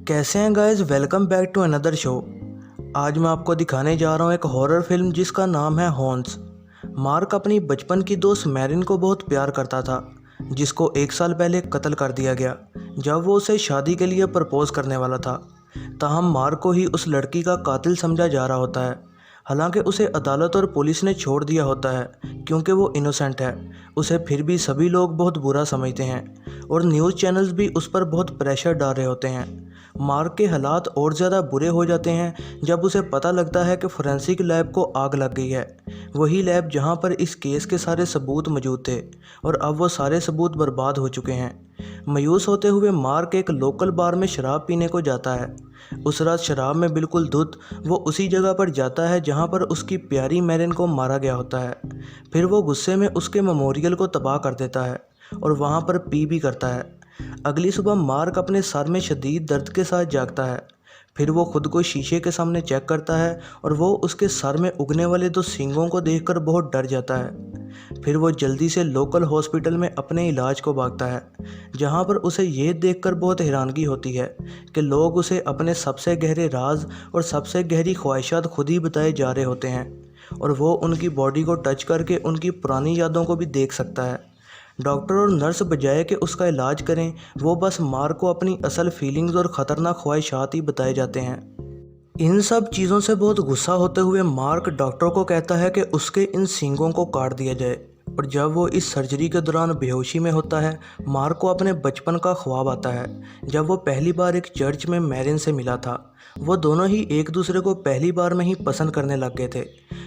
कैसे हैं guys. Welcome back to another show. आज मैं आपको दिखाने जा रहा हूँ एक हॉरर फिल्म जिसका नाम है हॉन्स। मार्क अपनी बचपन की दोस्त मैरिन को बहुत प्यार करता था, जिसको 1 साल पहले कत्ल कर दिया गया जब वो उसे शादी के लिए प्रपोज करने वाला था। ताहम मार्क को ही उस लड़की का कातिल समझा जा रहा होता है। हालांकि उसे अदालत और पुलिस ने छोड़ दिया होता है क्योंकि वो इनोसेंट है। उसे फिर भी सभी लोग बहुत बुरा समझते हैं और न्यूज़ चैनल्स भी उस पर बहुत प्रेशर डाल रहे होते हैं। मार्क के हालात और ज़्यादा बुरे हो जाते हैं जब उसे पता लगता है कि फोरेंसिक लैब को आग लग गई है, वही लैब जहां पर इस केस के सारे सबूत मौजूद थे, और अब वो सारे सबूत बर्बाद हो चुके हैं। मायूस होते हुए मार्क एक लोकल बार में शराब पीने को जाता है। उस रात शराब में बिल्कुल धुत वो उसी जगह पर जाता है जहां पर उसकी प्यारी मैरिन को मारा गया होता है। फिर वो गुस्से में उसके मेमोरियल को तबाह कर देता है और वहां पर पी भी करता है। अगली सुबह मार्क अपने सर में शदीद दर्द के साथ जागता है। फिर वो खुद को शीशे के सामने चेक करता है और वो उसके सर में उगने वाले 2 सींगों को देखकर बहुत डर जाता है। फिर वो जल्दी से लोकल हॉस्पिटल में अपने इलाज को भागता है, जहां पर उसे ये देखकर बहुत हैरानगी होती है कि लोग उसे अपने सबसे गहरे राज और सबसे गहरी ख्वाहिशात खुद ही बताए जा रहे होते हैं, और वो उनकी बॉडी को टच करके उनकी पुरानी यादों को भी देख सकता है। डॉक्टर और नर्स बजाय कि उसका इलाज करें, वो बस मार्क को अपनी असल फीलिंग्स और ख़तरनाक ख्वाहिशात ही बताए जाते हैं। इन सब चीज़ों से बहुत गुस्सा होते हुए मार्क डॉक्टर को कहता है कि उसके इन सींगों को काट दिया जाए। और जब वो इस सर्जरी के दौरान बेहोशी में होता है, मार्क को अपने बचपन का ख्वाब आता है जब वो पहली बार एक चर्च में मैरिन से मिला था। वो दोनों ही एक दूसरे को पहली बार में ही पसंद करने लग गए थे।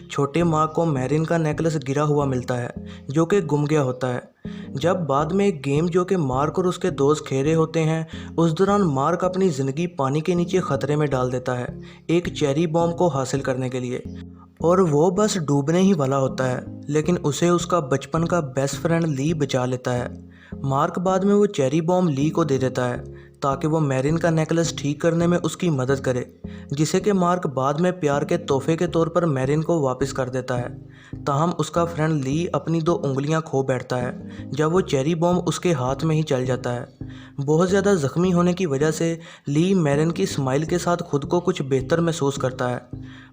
छोटे मार्क को मैरिन का नेकलेस गिरा हुआ मिलता है जो कि गुम गया होता है। जब बाद में एक गेम जो कि मार्क और उसके दोस्त खेल रहे होते हैं, उस दौरान मार्क अपनी ज़िंदगी पानी के नीचे ख़तरे में डाल देता है एक चेरी बॉम्ब को हासिल करने के लिए, और वो बस डूबने ही वाला होता है, लेकिन उसे उसका बचपन का बेस्ट फ्रेंड ली बचा लेता है। मार्क बाद में वो चेरी बॉम्ब ली को दे देता है ताकि वो मैरिन का नेकलेस ठीक करने में उसकी मदद करे, जिसे कि मार्क बाद में प्यार के तोहफे के तौर पर मैरिन को वापस कर देता है। ताहम उसका फ्रेंड ली अपनी 2 उंगलियां खो बैठता है जब वो चेरी बॉम्ब उसके हाथ में ही चल जाता है। बहुत ज़्यादा ज़ख्मी होने की वजह से ली मैरिन की स्माइल के साथ खुद को कुछ बेहतर महसूस करता है।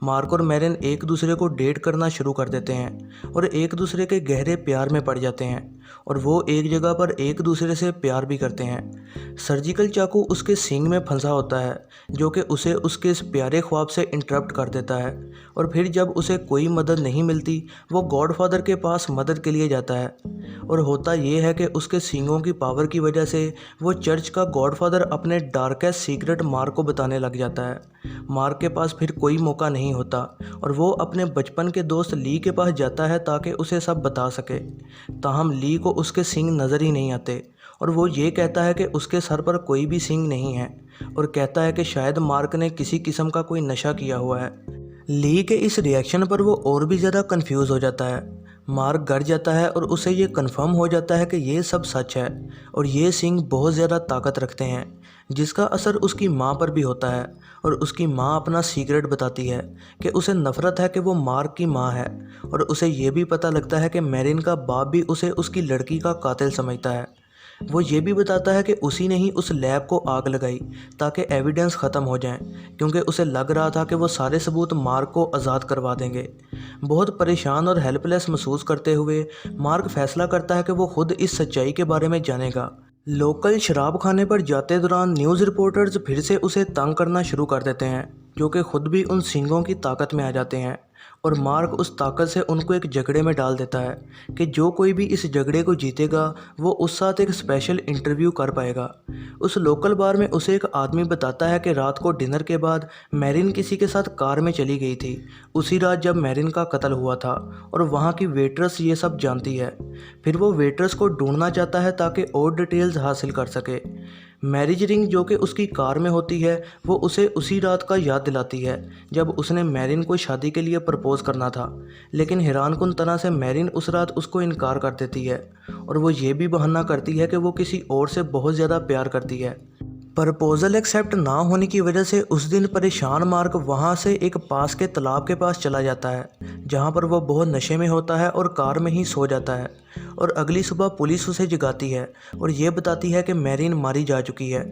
मार्क और मैरिन एक दूसरे को डेट करना शुरू कर देते हैं और एक दूसरे के गहरे प्यार में पड़ जाते हैं, और वो एक जगह पर एक दूसरे से प्यार भी करते हैं। सर्जिकल चाकू उसके सींग में फंसा होता है जो कि उसे उसके इस प्यारे ख्वाब से इंटरप्ट कर देता है, और फिर जब उसे कोई मदद नहीं मिलती, वो गॉडफादर के पास मदद के लिए जाता है। और होता ये है कि उसके सींगों की पावर की वजह से वो चर्च का गॉडफादर अपने डार्केस्ट सीक्रेट मार्क को बताने लग जाता है। मार्क के पास फिर कोई मौका नहीं होता और वो अपने बचपन के दोस्त ली के पास जाता है ताकि उसे सब बता सके। ताहम ली को उसके सींग नज़र ही नहीं आते और वो ये कहता है कि उसके सर पर कोई भी सींग नहीं है, और कहता है कि शायद मार्क ने किसी किस्म का कोई नशा किया हुआ है। ली के इस रिएक्शन पर वो और भी ज़्यादा कंफ्यूज हो जाता है। मार्क डर जाता है और उसे ये कंफर्म हो जाता है कि ये सब सच है और ये सींग बहुत ज़्यादा ताकत रखते हैं, जिसका असर उसकी माँ पर भी होता है। और उसकी माँ अपना सीक्रेट बताती है कि उसे नफ़रत है कि वो मार्क की माँ है, और उसे ये भी पता लगता है कि मैरिन का बाप भी उसे उसकी लड़की का कातिल समझता है। वो ये भी बताता है कि उसी ने ही उस लैब को आग लगाई ताकि एविडेंस ख़त्म हो जाए, क्योंकि उसे लग रहा था कि वो सारे सबूत मार्क को आज़ाद करवा देंगे। बहुत परेशान और हेल्पलेस महसूस करते हुए मार्क फैसला करता है कि वो खुद इस सच्चाई के बारे में जानेगा। लोकल शराब खाने पर जाते दौरान न्यूज़ रिपोर्टर्स फिर से उसे तंग करना शुरू कर देते हैं, जो कि खुद भी उन सींगों की ताकत में आ जाते हैं, और मार्क उस ताकत से उनको एक झगड़े में डाल देता है कि जो कोई भी इस झगड़े को जीतेगा वो उस साथ एक स्पेशल इंटरव्यू कर पाएगा। उस लोकल बार में उसे एक आदमी बताता है कि रात को डिनर के बाद मैरिन किसी के साथ कार में चली गई थी, उसी रात जब मैरिन का कत्ल हुआ था, और वहाँ की वेट्रेस ये सब जानती है। फिर वो वेट्रेस को ढूंढना चाहता है ताकि और डिटेल्स हासिल कर सके। मैरिज रिंग जो कि उसकी कार में होती है, वो उसे उसी रात का याद दिलाती है जब उसने मैरिन को शादी के लिए प्रपोज करना था, लेकिन हैरानकुन तरह से मैरिन उस रात उसको इनकार कर देती है, और वो ये भी बहाना करती है कि वो किसी और से बहुत ज़्यादा प्यार करती है। प्रपोजल एक्सेप्ट ना होने की वजह से उस दिन परेशान मार्क वहाँ से एक पास के तालाब के पास चला जाता है, जहाँ पर वो बहुत नशे में होता है और कार में ही सो जाता है। और अगली सुबह पुलिस उसे जगाती है और ये बताती है कि मैरिन मारी जा चुकी है।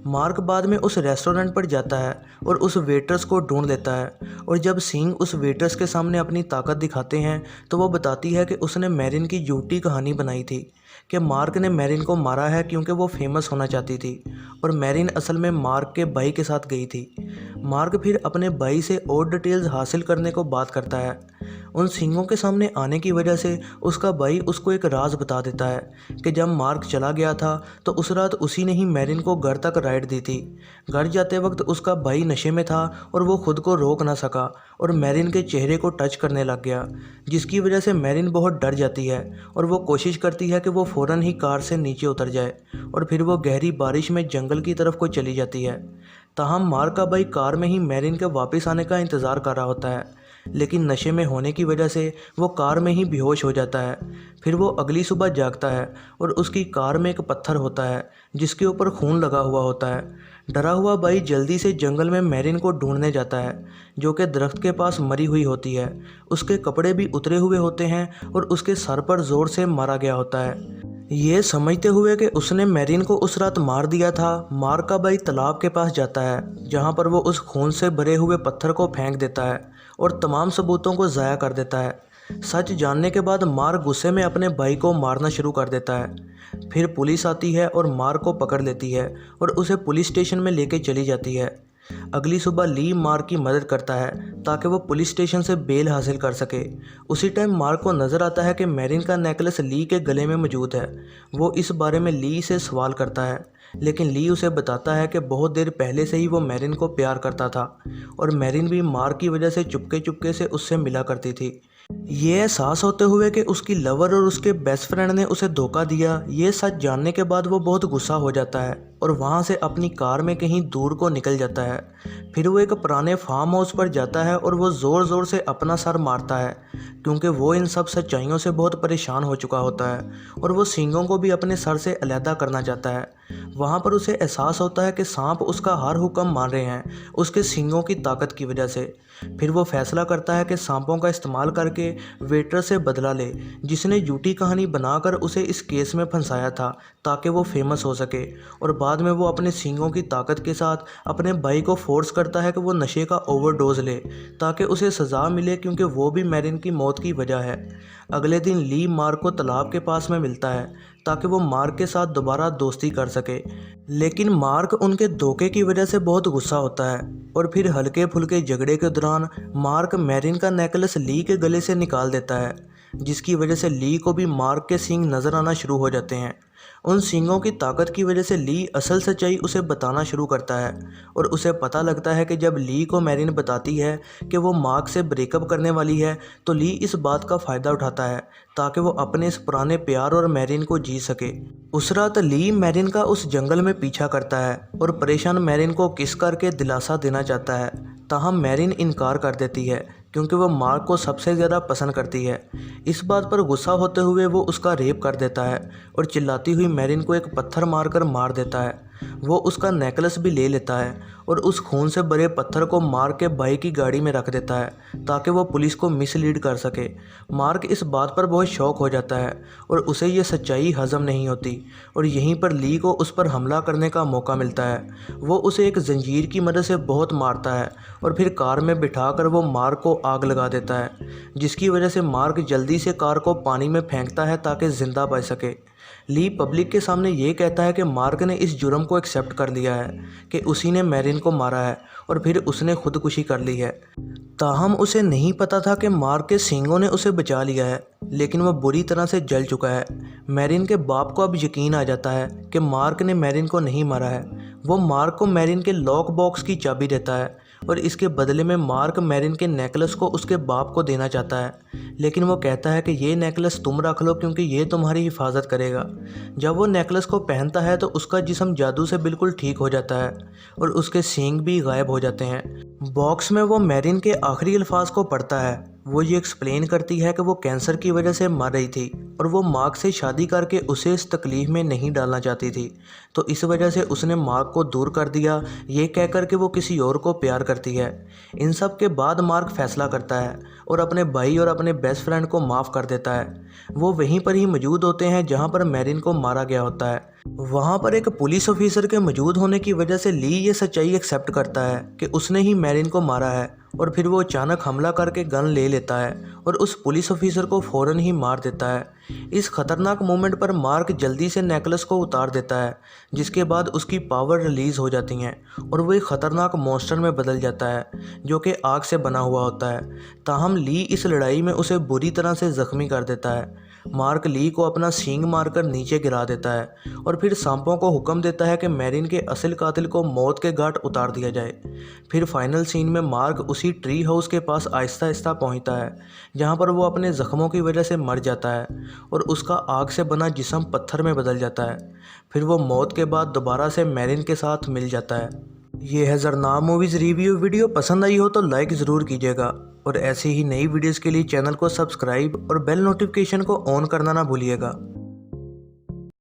मार्क बाद में उस रेस्टोरेंट पर जाता है और उस वेटर्स को ढूंढ लेता है, और जब सिंह उस वेटर्स के सामने अपनी ताकत दिखाते हैं तो वो बताती है कि उसने मैरिन की झूठी कहानी बनाई थी कि मार्क ने मैरिन को मारा है क्योंकि वो फेमस होना चाहती थी, और मैरिन असल में मार्क के भाई के साथ गई थी। मार्क फिर अपने भाई से और डिटेल्स हासिल करने को बात करता है। उन सिंहों के सामने आने की वजह से उसका भाई उसको एक राज बता देता है कि जब मार्क चला गया था तो उस रात उसी ने ही मैरिन को घर तक राइड दी थी। घर जाते वक्त उसका भाई नशे में था और वो खुद को रोक ना सका और मैरिन के चेहरे को टच करने लग गया, जिसकी वजह से मैरिन बहुत डर जाती है और वो कोशिश करती है कि वो फ़ौरन ही कार से नीचे उतर जाए, और फिर वो गहरी बारिश में जंगल की तरफ को चली जाती है। ताहम मार्क का भाई कार में ही मैरिन के वापस आने का इंतज़ार कर रहा होता है, लेकिन नशे में होने की वजह से वो कार में ही बेहोश हो जाता है। फिर वो अगली सुबह जागता है और उसकी कार में एक पत्थर होता है जिसके ऊपर खून लगा हुआ होता है। डरा हुआ भाई जल्दी से जंगल में मैरिन को ढूंढने जाता है, जो कि दरख्त के पास मरी हुई होती है। उसके कपड़े भी उतरे हुए होते हैं और उसके सर पर ज़ोर से मारा गया होता है। ये समझते हुए कि उसने मैरिन को उस रात मार दिया था, मार्क का भाई तालाब के पास जाता है, जहाँ पर वो उस खून से भरे हुए पत्थर को फेंक देता है और तमाम सबूतों को ज़ाया कर देता है। सच जानने के बाद मार्क गुस्से में अपने भाई को मारना शुरू कर देता है। फिर पुलिस आती है और मार्क को पकड़ लेती है और उसे पुलिस स्टेशन में लेके चली जाती है। अगली सुबह ली मार्क की मदद करता है ताकि वो पुलिस स्टेशन से बेल हासिल कर सके। उसी टाइम मार्क को नज़र आता है कि मैरिन का नेकलेस ली के गले में मौजूद है। वो इस बारे में ली से सवाल करता है, लेकिन ली उसे बताता है कि बहुत देर पहले से ही वो मैरिन को प्यार करता था और मैरिन भी मार्क की वजह से चुपके चुपके से उससे मिला करती थी। ये एहसास होते हुए कि उसकी लवर और उसके बेस्ट फ्रेंड ने उसे धोखा दिया, ये सच जानने के बाद वो बहुत गुस्सा हो जाता है और वहाँ से अपनी कार में कहीं दूर को निकल जाता है। फिर वो एक पुराने फार्म हाउस पर जाता है और वो ज़ोर ज़ोर से अपना सर मारता है, क्योंकि वो इन सब सच्चाइयों से बहुत परेशान हो चुका होता है और वो सींगों को भी अपने सर से अलहदा करना चाहता है। वहाँ पर उसे एहसास होता है कि सांप उसका हर हुक्म मान रहे हैं उसके सींगों की ताकत की वजह से। फिर वो फैसला करता है कि सांपों का इस्तेमाल करके वेटर से बदला ले, जिसने झूठी कहानी बनाकर उसे इस केस में फंसाया था ताकि वो फेमस हो सके। और बाद में वो अपने सींगों की ताकत के साथ अपने भाई को फोर्स करता है कि वो नशे का ओवरडोज ले ताकि उसे सज़ा मिले, क्योंकि वो भी मैरिन की मौत की वजह है। अगले दिन ली मार्क को तालाब के पास में मिलता है ताकि वो मार्क के साथ दोबारा दोस्ती कर सके, लेकिन मार्क उनके धोखे की वजह से बहुत गुस्सा होता है और फिर हल्के फुल्के झगड़े के दौरान मार्क मैरिन का नेकलेस ली के गले से निकाल देता है, जिसकी वजह से ली को भी मार्क के सींग नज़र आना शुरू हो जाते हैं। उन सींगों की ताकत की वजह से ली असल सच्चाई उसे बताना शुरू करता है और उसे पता लगता है कि जब ली को मैरिन बताती है कि वो मार्क से ब्रेकअप करने वाली है तो ली इस बात का फ़ायदा उठाता है ताकि वो अपने इस पुराने प्यार और मैरिन को जी सके। उस रात ली मैरिन का उस जंगल में पीछा करता है और परेशान मैरिन को किस करके दिलासा देना चाहता है, ताहम मैरिन इनकार कर देती है क्योंकि वो मार्क को सबसे ज़्यादा पसंद करती है। इस बात पर गुस्सा होते हुए वो उसका रेप कर देता है और चिल्लाती हुई मैरिन को एक पत्थर मारकर मार देता है। वो उसका नेकलेस भी ले लेता है और उस खून से भरे पत्थर को मार्क के भाई की गाड़ी में रख देता है ताकि वो पुलिस को मिसलीड कर सके। मार्क इस बात पर बहुत शौक हो जाता है और उसे ये सच्चाई हजम नहीं होती और यहीं पर ली को उस पर हमला करने का मौका मिलता है। वो उसे एक जंजीर की मदद से बहुत मारता है और फिर कार में बिठाकर वो मार्क को आग लगा देता है, जिसकी वजह से मार्क जल्दी से कार को पानी में फेंकता है ताकि ज़िंदा बच सके। ली पब्लिक के सामने ये कहता है कि मार्क ने इस जुर्म को एक्सेप्ट कर लिया है कि उसी ने मैरिन को मारा है और फिर उसने खुदकुशी कर ली है। ताहम उसे नहीं पता था कि मार्क के सींगों ने उसे बचा लिया है, लेकिन वह बुरी तरह से जल चुका है। मैरिन के बाप को अब यकीन आ जाता है कि मार्क ने मैरिन को नहीं मारा है। वो मार्क को मैरिन के लॉक बॉक्स की चाबी देता है और इसके बदले में मार्क मैरिन के नेकलेस को उसके बाप को देना चाहता है, लेकिन वो कहता है कि ये नेकलेस तुम रख लो क्योंकि ये तुम्हारी हिफाजत करेगा। जब वो नेकलेस को पहनता है तो उसका जिस्म जादू से बिल्कुल ठीक हो जाता है और उसके सींग भी गायब हो जाते हैं। बॉक्स में वो मैरिन के आखिरी अल्फाज को पढ़ता है। वो ये एक्सप्लेन करती है कि वो कैंसर की वजह से मर रही थी और वो मार्क से शादी करके उसे इस तकलीफ़ में नहीं डालना चाहती थी, तो इस वजह से उसने मार्क को दूर कर दिया, ये कहकर कि वो किसी और को प्यार करती है। इन सब के बाद मार्क फैसला करता है और अपने भाई और अपने बेस्ट फ्रेंड को माफ़ कर देता है। वो वहीं पर ही मौजूद होते हैं जहाँ पर मैरिन को मारा गया होता है। वहाँ पर एक पुलिस ऑफिसर के मौजूद होने की वजह से ली ये सच्चाई एक्सेप्ट करता है कि उसने ही मैरिन को मारा है, और फिर वो अचानक हमला करके गन ले लेता है और उस पुलिस ऑफिसर को फ़ौरन ही मार देता है। इस खतरनाक मोमेंट पर मार्क जल्दी से नेकलेस को उतार देता है, जिसके बाद उसकी पावर रिलीज़ हो जाती हैं और वो एक ख़तरनाक मॉन्स्टर में बदल जाता है जो कि आग से बना हुआ होता है। ताहम ली इस लड़ाई में उसे बुरी तरह से ज़ख्मी कर देता है। मार्क ली को अपना सींग मारकर नीचे गिरा देता है और फिर सांपों को हुक्म देता है कि मैरिन के असल कातिल को मौत के घाट उतार दिया जाए। फिर फाइनल सीन में मार्क उसी ट्री हाउस के पास आहिस्ता आहिस्ता पहुंचता है जहां पर वो अपने ज़ख्मों की वजह से मर जाता है और उसका आग से बना जिस्म पत्थर में बदल जाता है। फिर वो मौत के बाद दोबारा से मैरिन के साथ मिल जाता है। ये है ज़रना मूवीज़ रिव्यू। वीडियो पसंद आई हो तो लाइक ज़रूर कीजिएगा और ऐसी ही नई वीडियोज़ के लिए चैनल को सब्सक्राइब और बेल नोटिफिकेशन को ऑन करना ना भूलिएगा।